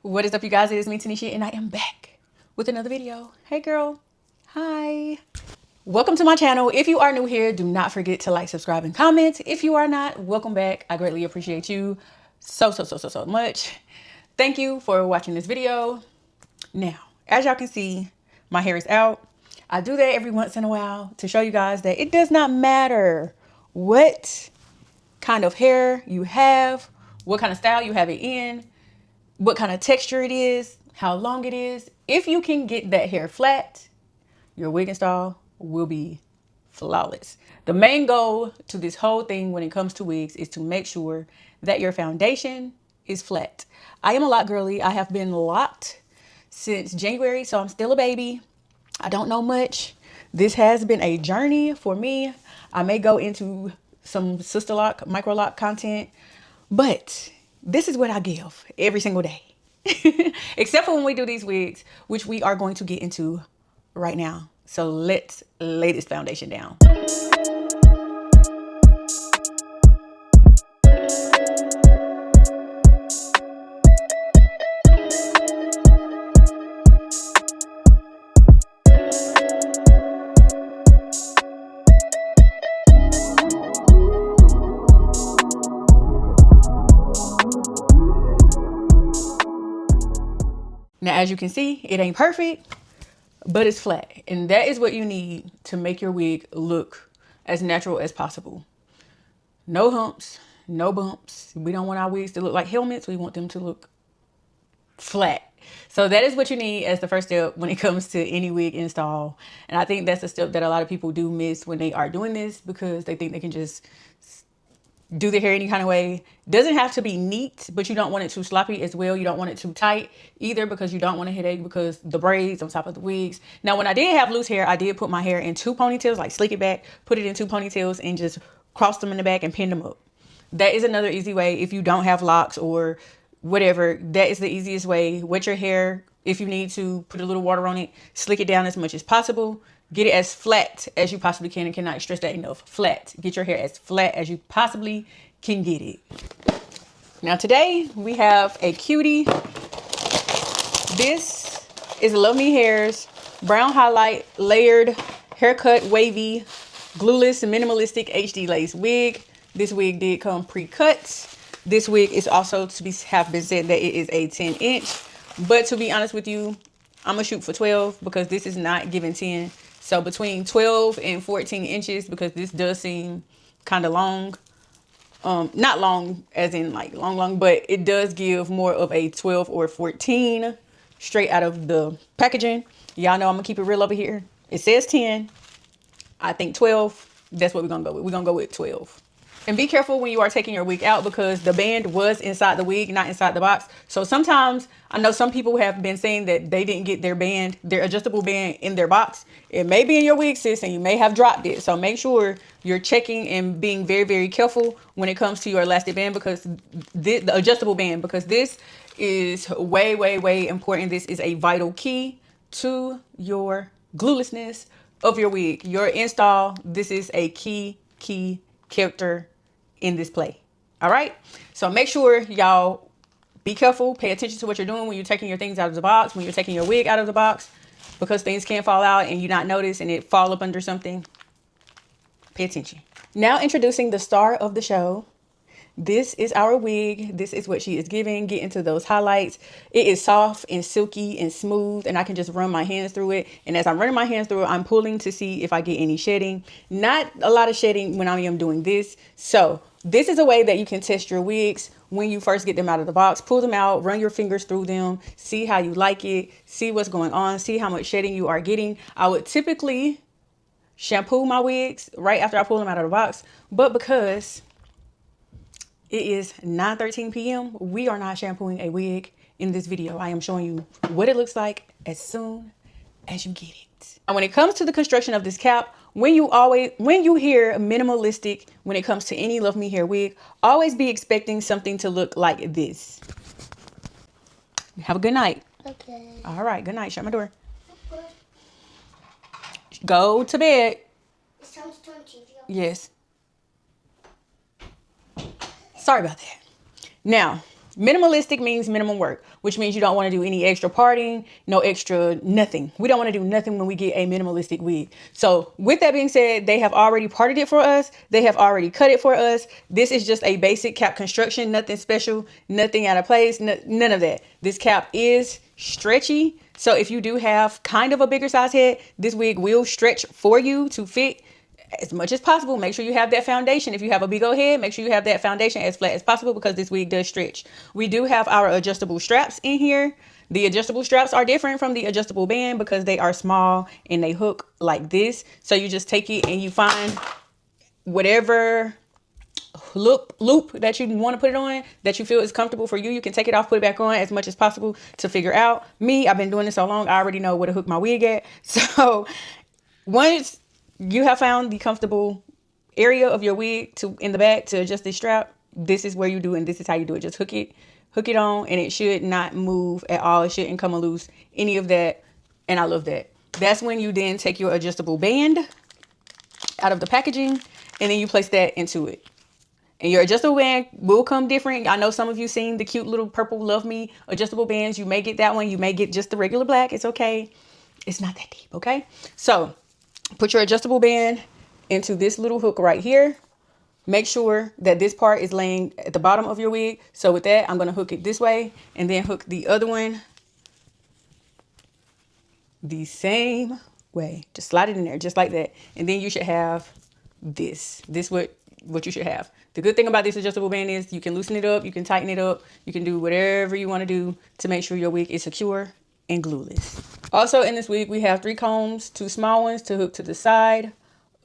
What is up, you guys? It is me, Tanishia, and I am back with another video. Hey girl. Hi. Welcome to my channel. If you are new here, do not forget to like, subscribe, and comment. If you are not, welcome back. I greatly appreciate you so much. Thank you for watching this video. Now, as y'all can see, my hair is out. I do that every once in a while to show you guys that it does not matter what kind of hair you have, what kind of style you have it in, what kind of texture it is, how long it is. If you can get that hair flat, your wig install will be flawless. The main goal to this whole thing when it comes to wigs is to make sure that your foundation is flat. I am a lock girly. I have been locked since January, so I'm still a baby. I don't know much. This has been a journey for me. I may go into some sister lock, micro lock content, but this is what I give every single day. Except for when we do these wigs, which we are going to get into right now. So let's lay this foundation down. Now, as you can see, it ain't perfect, but it's flat. And that is what you need to make your wig look as natural as possible. No humps, no bumps. We don't want our wigs to look like helmets. We want them to look flat. So that is what you need as the first step when it comes to any wig install. And I think that's a step that a lot of people do miss when they are doing this, because they think they can just do the hair any kind of way. Doesn't have to be neat, but you don't want it too sloppy as well. You don't want it too tight either, because you don't want a headache because the braids on top of the wigs. Now, when I did have loose hair, I did put my hair in 2 ponytails, like slick it back, put it in 2 ponytails and just cross them in the back and pin them up. That is another easy way. If you don't have locks or whatever, that is the easiest way. Wet your hair if you need to, put a little water on it, slick it down as much as possible. Get it as flat as you possibly can, and cannot stress that enough. Flat. Get your hair as flat as you possibly can get it. Now today we have a cutie. This is Luvme Hair's brown highlight layered haircut wavy glueless minimalistic HD lace wig. This wig did come pre-cut. This wig is also have been said that it is a 10-inch, but to be honest with you, I'm gonna shoot for 12 because this is not giving 10. So between 12 and 14 inches, because this does seem kind of long. Not long as in like long, but it does give more of a 12 or 14 straight out of the packaging. Y'all know I'm gonna keep it real over here. It says 10. I think 12. That's what we're gonna go with. We're gonna go with 12. And be careful when you are taking your wig out, because the band was inside the wig, not inside the box. So sometimes, I know some people have been saying that they didn't get their band, their adjustable band, in their box. It may be in your wig, sis, and you may have dropped it. So make sure you're checking and being very careful when it comes to your elastic band, because the adjustable band, because this is way important. This is a vital key to your gluelessness of your wig. Your install, this is a key character in this play. All right, so make sure y'all be careful, pay attention to what you're doing when you're taking your things out of the box, when you're taking your wig out of the box, because things can fall out and you not notice and it fall up under something. Pay attention. Now introducing the star of the show. This is our wig. This is what she is giving. Get into those highlights. It is soft and silky and smooth, and I can just run my hands through it. And as I'm running my hands through it, I'm pulling to see if I get any shedding. Not a lot of shedding when I am doing this. So this is a way that you can test your wigs when you first get them out of the box. Pull them out, run your fingers through them, see how you like it, see what's going on, see how much shedding you are getting. I would typically shampoo my wigs right after I pull them out of the box, but because it is 9:13 p.m. we are not shampooing a wig in this video. I am showing you what it looks like as soon as you get it. And when it comes to the construction of this cap, when you hear minimalistic, when it comes to any Luvme hair wig, always be expecting something to look like this. Have a good night. Okay. All right, good night. Shut my door. Okay. Go to bed. It's time to turn TV off. Yes. Sorry about that. Now, Minimalistic means minimum work, which means you don't want to do any extra parting, no extra nothing. We don't want to do nothing when we get a minimalistic wig. So with that being said, they have already parted it for us. They have already cut it for us. This is just a basic cap construction, nothing special, nothing out of place, none of that. This cap is stretchy. So if you do have kind of a bigger size head, this wig will stretch for you to fit as much as possible. Make sure you have that foundation. If you have a big old head, make sure you have that foundation as flat as possible because this wig does stretch. We do have our adjustable straps in here. The adjustable straps are different from the adjustable band because they are small and they hook like this. So you just take it and you find whatever loop that you want to put it on that you feel is comfortable for you. You can take it off, put it back on as much as possible to figure out. Me, I've been doing this so long, I already know where to hook my wig at. So once you have found the comfortable area of your wig to in the back to adjust this strap, this is where you do it and this is how you do it. Just hook it on, and it should not move at all. It shouldn't come loose, any of that. And I love that. That's when you then take your adjustable band out of the packaging and then you place that into it. And your adjustable band will come different. I know some of you seen the cute little purple Luvme adjustable bands. You may get that one. You may get just the regular black. It's okay. It's not that deep, okay? So put your adjustable band into this little hook right here. Make sure that this part is laying at the bottom of your wig. So with that, I'm going to hook it this way and then hook the other one the same way. Just slide it in there just like that. And then you should have this. What you should have. The good thing about this adjustable band is you can loosen it up. You can tighten it up. You can do whatever you want to do to make sure your wig is secure and glueless. Also in this wig, we have 3 combs, 2 small ones to hook to the side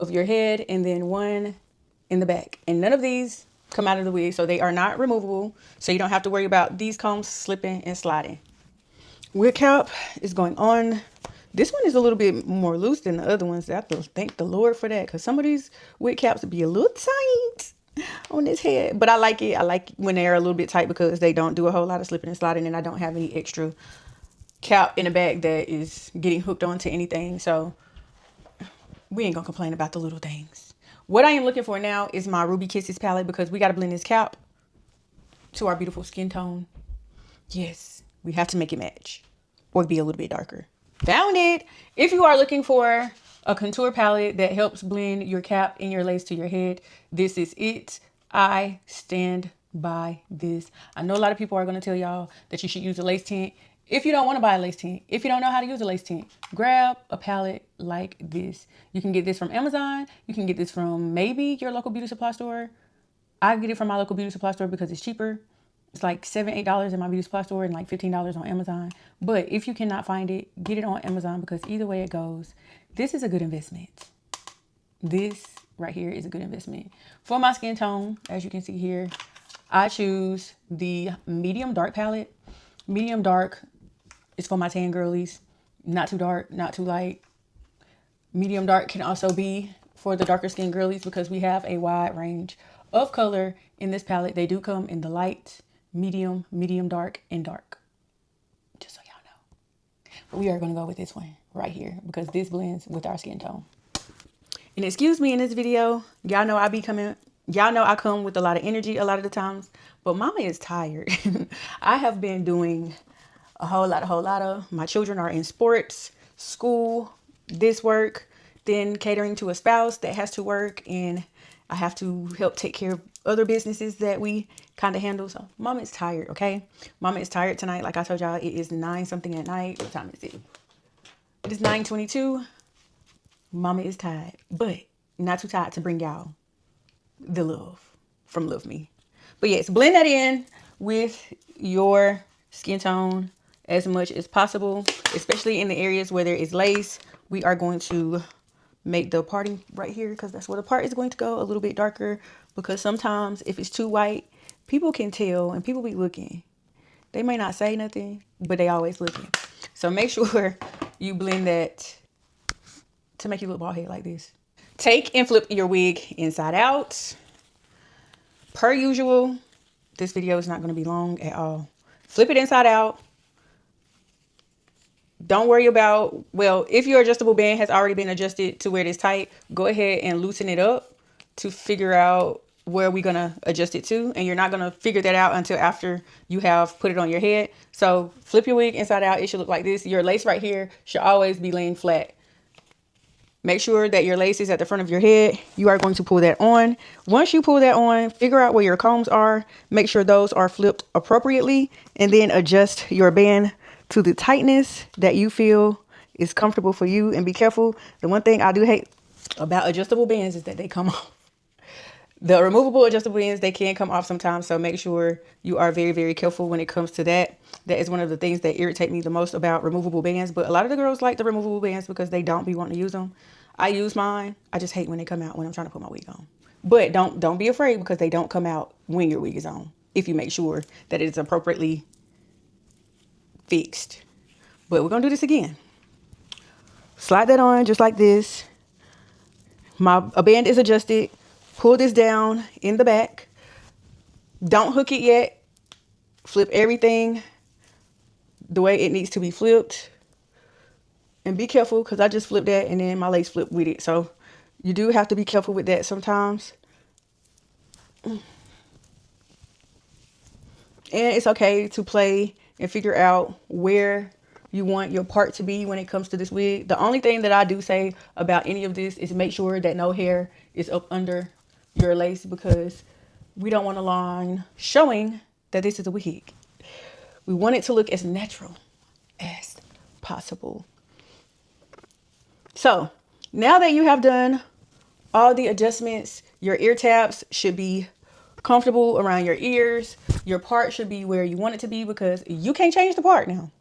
of your head and then 1 in the back. And none of these come out of the wig, so they are not removable. So you don't have to worry about these combs slipping and sliding. Wig cap is going on. This one is a little bit more loose than the other ones. I have to thank the Lord for that because some of these wig caps would be a little tight on this head. But I like it. I like when they're a little bit tight because they don't do a whole lot of slipping and sliding, and I don't have any extra cap in the back that is getting hooked onto anything. So we ain't gonna complain about the little things. What I am looking for now is my Ruby Kisses palette because we got to blend this cap to our beautiful skin tone. Yes, we have to make it match or be a little bit darker. Found it. If you are looking for a contour palette that helps blend your cap and your lace to your head, this is it. I stand by this. I know a lot of people are going to tell y'all that you should use a lace tint. If you don't want to buy a lace tint, if you don't know how to use a lace tint, grab a palette like this. You can get this from Amazon. You can get this from maybe your local beauty supply store. I get it from my local beauty supply store because it's cheaper. It's like $7, $8 in my beauty supply store and like $15 on Amazon. But if you cannot find it, get it on Amazon because either way it goes, this is a good investment. This right here is a good investment. For my skin tone, as you can see here, I choose the medium dark palette. Medium dark is for my tan girlies. Not too dark, not too light. Medium dark can also be for the darker skin girlies because we have a wide range of color in this palette. They do come in the light, medium, medium dark, and dark. Just so y'all know. But we are going to go with this one right here because this blends with our skin tone. And excuse me in this video. Y'all know I come with a lot of energy a lot of the times. But mama is tired. I have been doing a whole lot of. My children are in sports, school, this work, then catering to a spouse that has to work, and I have to help take care of other businesses that we kind of handle. So mama is tired, okay? Mama is tired tonight. Like I told y'all, it is 9 something at night. What time is it? It is 9:22. Mama is tired, but not too tired to bring y'all the love from Luvme. But yes, blend that in with your skin tone as much as possible, especially in the areas where there is lace. We are going to make the parting right here because that's where the part is going to go a little bit darker, because sometimes if it's too white, people can tell and people be looking. They may not say nothing, but they always looking. So make sure you blend that to make you look bald head like this. Take and flip your wig inside out. Per usual, this video is not going to be long at all. Flip it inside out. Don't worry about, well, if your adjustable band has already been adjusted to where it is tight, go ahead and loosen it up to figure out where we're gonna adjust it to, and you're not gonna figure that out until after you have put it on your head. So flip your wig inside out. It should look like this. Your lace right here should always be laying flat. Make sure that your lace is at the front of your head. You are going to pull that on. Once you pull that on, figure out where your combs are. Make sure those are flipped appropriately, and then adjust your band to the tightness that you feel is comfortable for you. And be careful. The one thing I do hate about adjustable bands is that they come off. The removable adjustable bands, they can come off sometimes. So make sure you are very, very careful when it comes to that. That is one of the things that irritate me the most about removable bands. But a lot of the girls like the removable bands because they don't be wanting to use them. I use mine. I just hate when they come out when I'm trying to put my wig on. But don't be afraid because they don't come out when your wig is on. If you make sure that it is appropriately fixed. But we're going to do this again. Slide that on just like this. A band is adjusted. Pull this down in the back. Don't hook it yet. Flip everything the way it needs to be flipped. And be careful because I just flipped that and then my lace flipped with it. So you do have to be careful with that sometimes. And it's okay to play and figure out where you want your part to be when it comes to this wig. The only thing that I do say about any of this is make sure that no hair is up under your lace because we don't want a line showing that this is a wig. We want it to look as natural as possible. So now that you have done all the adjustments, your ear tabs should be comfortable around your ears. Your part should be where you want it to be because you can't change the part now.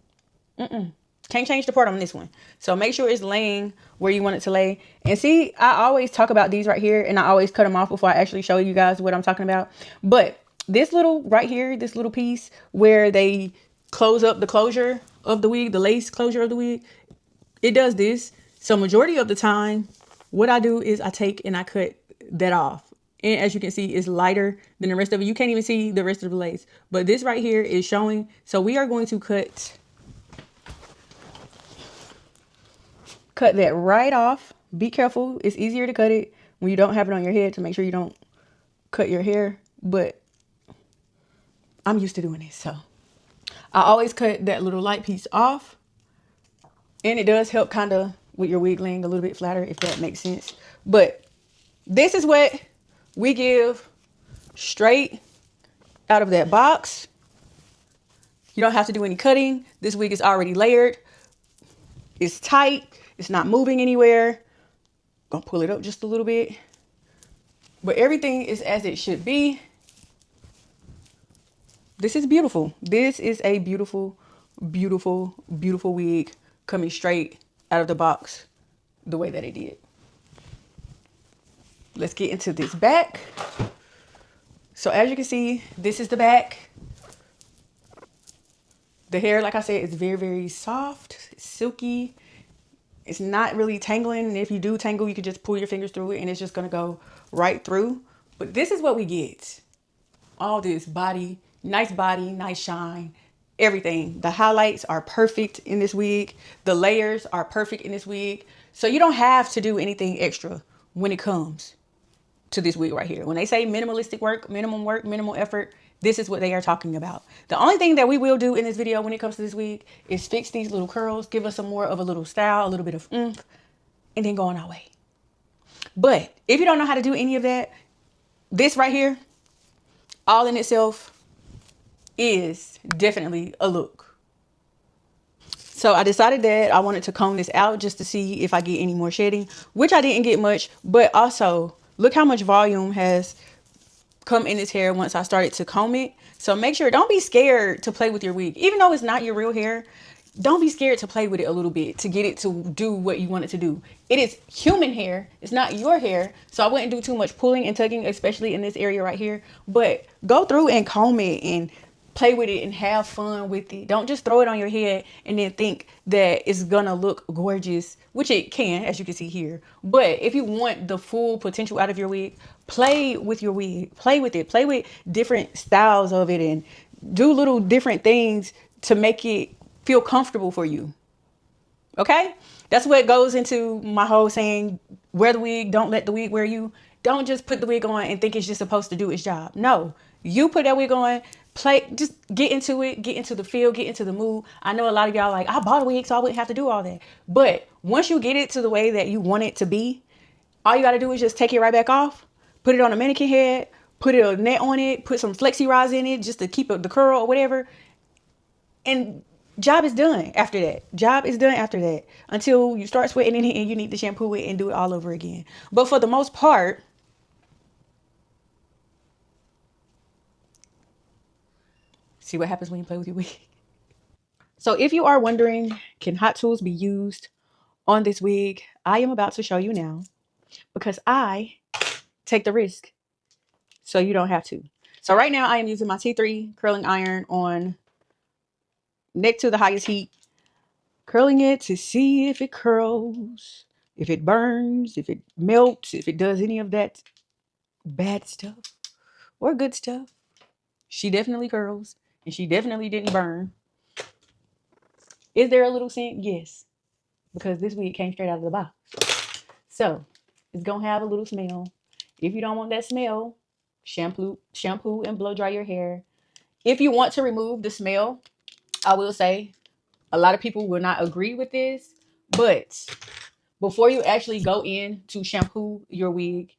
Can't change the part on this one. So make sure it's laying where you want it to lay. And see, I always talk about these right here and I always cut them off before I actually show you guys what I'm talking about. But this little right here, this little piece where they close up the closure of the wig, the lace closure of the wig, it does this. So majority of the time, what I do is I take and I cut that off. And as you can see, it's lighter than the rest of it. You can't even see the rest of the lace. But this right here is showing. So we are going to cut that right off. Be careful. It's easier to cut it when you don't have it on your head to make sure you don't cut your hair. But I'm used to doing this. So I always cut that little light piece off. And it does help kind of with your wig laying a little bit flatter, if that makes sense. But this is what we give straight out of that box. You don't have to do any cutting. This wig is already layered. It's tight. It's not moving anywhere. Gonna pull it up just a little bit. But everything is as it should be. This is beautiful. This is a beautiful, beautiful, beautiful wig coming straight out of the box the way that it did. Let's get into this back. So as you can see, this is the back. The hair, like I said, is very, very soft, silky. It's not really tangling. And if you do tangle, you can just pull your fingers through it and it's just going to go right through. But this is what we get. All this body, nice shine, everything. The highlights are perfect in this wig. The layers are perfect in this wig. So you don't have to do anything extra when it comes to this wig right here. When they say minimalistic work, minimal effort, this is what they are talking about. The only thing that we will do in this video when it comes to this wig is fix these little curls, give us some more of a little style, a little bit of oomph, and then go on our way. But if you don't know how to do any of that, this right here, all in itself is definitely a look. So I decided that I wanted to comb this out just to see if I get any more shedding, which I didn't get much, but also look how much volume has come in this hair once I started to comb it. So make sure, don't be scared to play with your wig. Even though it's not your real hair, don't be scared to play with it a little bit to get it to do what you want it to do. It is human hair. It's not your hair. So I wouldn't do too much pulling and tugging, especially in this area right here. But go through and comb it and play with it and have fun with it. Don't just throw it on your head and then think that it's gonna look gorgeous, which it can, as you can see here. But if you want the full potential out of your wig, play with your wig. Play with it. Play with different styles of it and do little different things to make it feel comfortable for you. Okay? That's what goes into my whole saying, wear the wig, don't let the wig wear you. Don't just put the wig on and think it's just supposed to do its job. No, you put that wig on, play, just get into it, get into the feel, get into the mood. I know a lot of y'all like, I bought a wig so I wouldn't have to do all that. But once you get it to the way that you want it to be, all you got to do is just take it right back off, put it on a mannequin head, put a net on it, put some flexi rods in it just to keep the curl or whatever. And job is done after that. Job is done after that until you start sweating in it and you need to shampoo it and do it all over again. But for the most part, see what happens when you play with your wig. So if you are wondering, can hot tools be used on this wig? I am about to show you now because I take the risk so you don't have to. So right now I am using my T3 curling iron on neck to the highest heat, curling it to see if it curls, if it burns, if it melts, if it does any of that bad stuff or good stuff. She definitely curls and she definitely didn't burn. Is there a little scent? Yes, because this wig came straight out of the box. So it's gonna have a little smell. If you don't want that smell, shampoo and blow dry your hair. If you want to remove the smell, I will say a lot of people will not agree with this, but before you actually go in to shampoo your wig,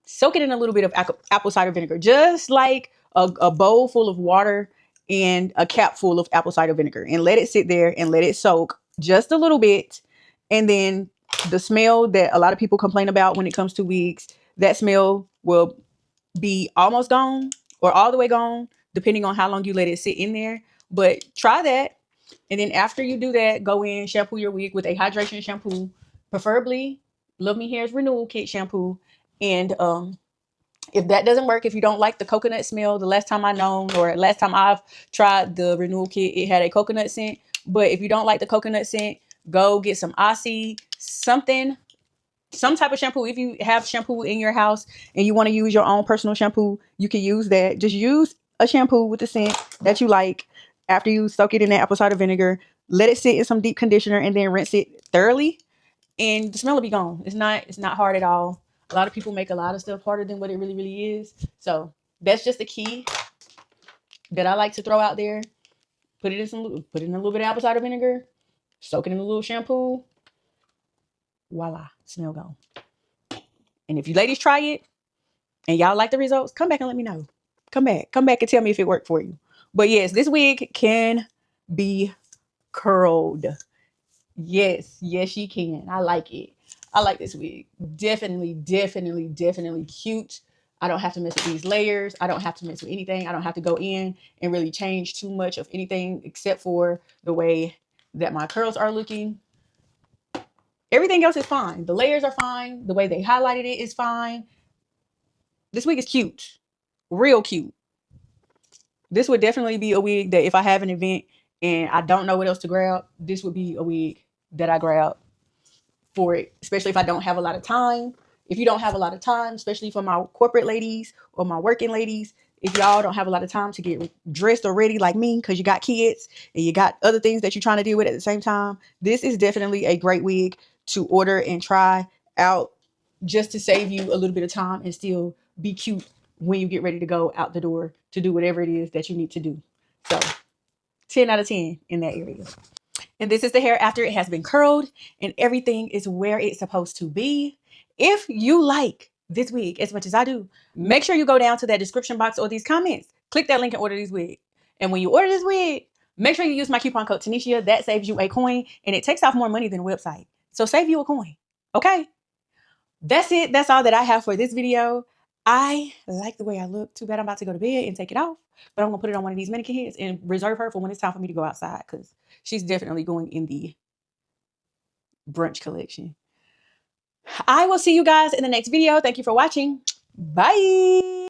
soak it in a little bit of apple cider vinegar, just like a bowl full of water and a cap full of apple cider vinegar, and let it sit there and let it soak just a little bit. And then the smell that a lot of people complain about when it comes to wigs, that smell will be almost gone or all the way gone, depending on how long you let it sit in there. But try that. And then after you do that, go in, shampoo your wig with a hydration shampoo, preferably Luvme Hair's Renewal Kit shampoo. And if that doesn't work, if you don't like the coconut smell, the last time I known or last time I've tried the Renewal Kit, it had a coconut scent. But if you don't like the coconut scent, go get some Aussie, something, some type of shampoo. If you have shampoo in your house and you want to use your own personal shampoo, you can use that. Just use a shampoo with the scent that you like. After you soak it in that apple cider vinegar, let it sit in some deep conditioner and then rinse it thoroughly, and the smell will be gone. It's not hard at all. A lot of people make a lot of stuff harder than what it really is. So that's just the key that I like to throw out there. Put it in a little bit of apple cider vinegar, soak it in a little shampoo. Voila, smell gone. And if you ladies try it and y'all like the results, come back and let me know. Come back and tell me if it worked for you. But yes, this wig can be curled. Yes, she can. I like it. I like this wig. Definitely cute. I don't have to mess with these layers. I don't have to mess with anything. I don't have to go in and really change too much of anything except for the way that my curls are looking. Everything else is fine. The layers are fine. The way they highlighted it is fine. This wig is cute. Real cute. This would definitely be a wig that if I have an event and I don't know what else to grab, this would be a wig that I grab for it, especially if I don't have a lot of time. If you don't have a lot of time, especially for my corporate ladies or my working ladies, if y'all don't have a lot of time to get dressed or ready like me because you got kids and you got other things that you're trying to deal with at the same time, this is definitely a great wig to order and try out just to save you a little bit of time and still be cute when you get ready to go out the door to do whatever it is that you need to do. So 10 out of 10 in that area. And this is the hair after it has been curled and everything is where it's supposed to be. If you like this wig as much as I do, make sure you go down to that description box or these comments. Click that link and order this wig. And when you order this wig, make sure you use my coupon code Tanishia. That saves you a coin and it takes off more money than the website. So save you a coin. Okay? That's it. That's all that I have for this video. I like the way I look. Too bad I'm about to go to bed and take it off. But I'm going to put it on one of these mannequin heads and reserve her for when it's time for me to go outside because she's definitely going in the brunch collection. I will see you guys in the next video. Thank you for watching. Bye.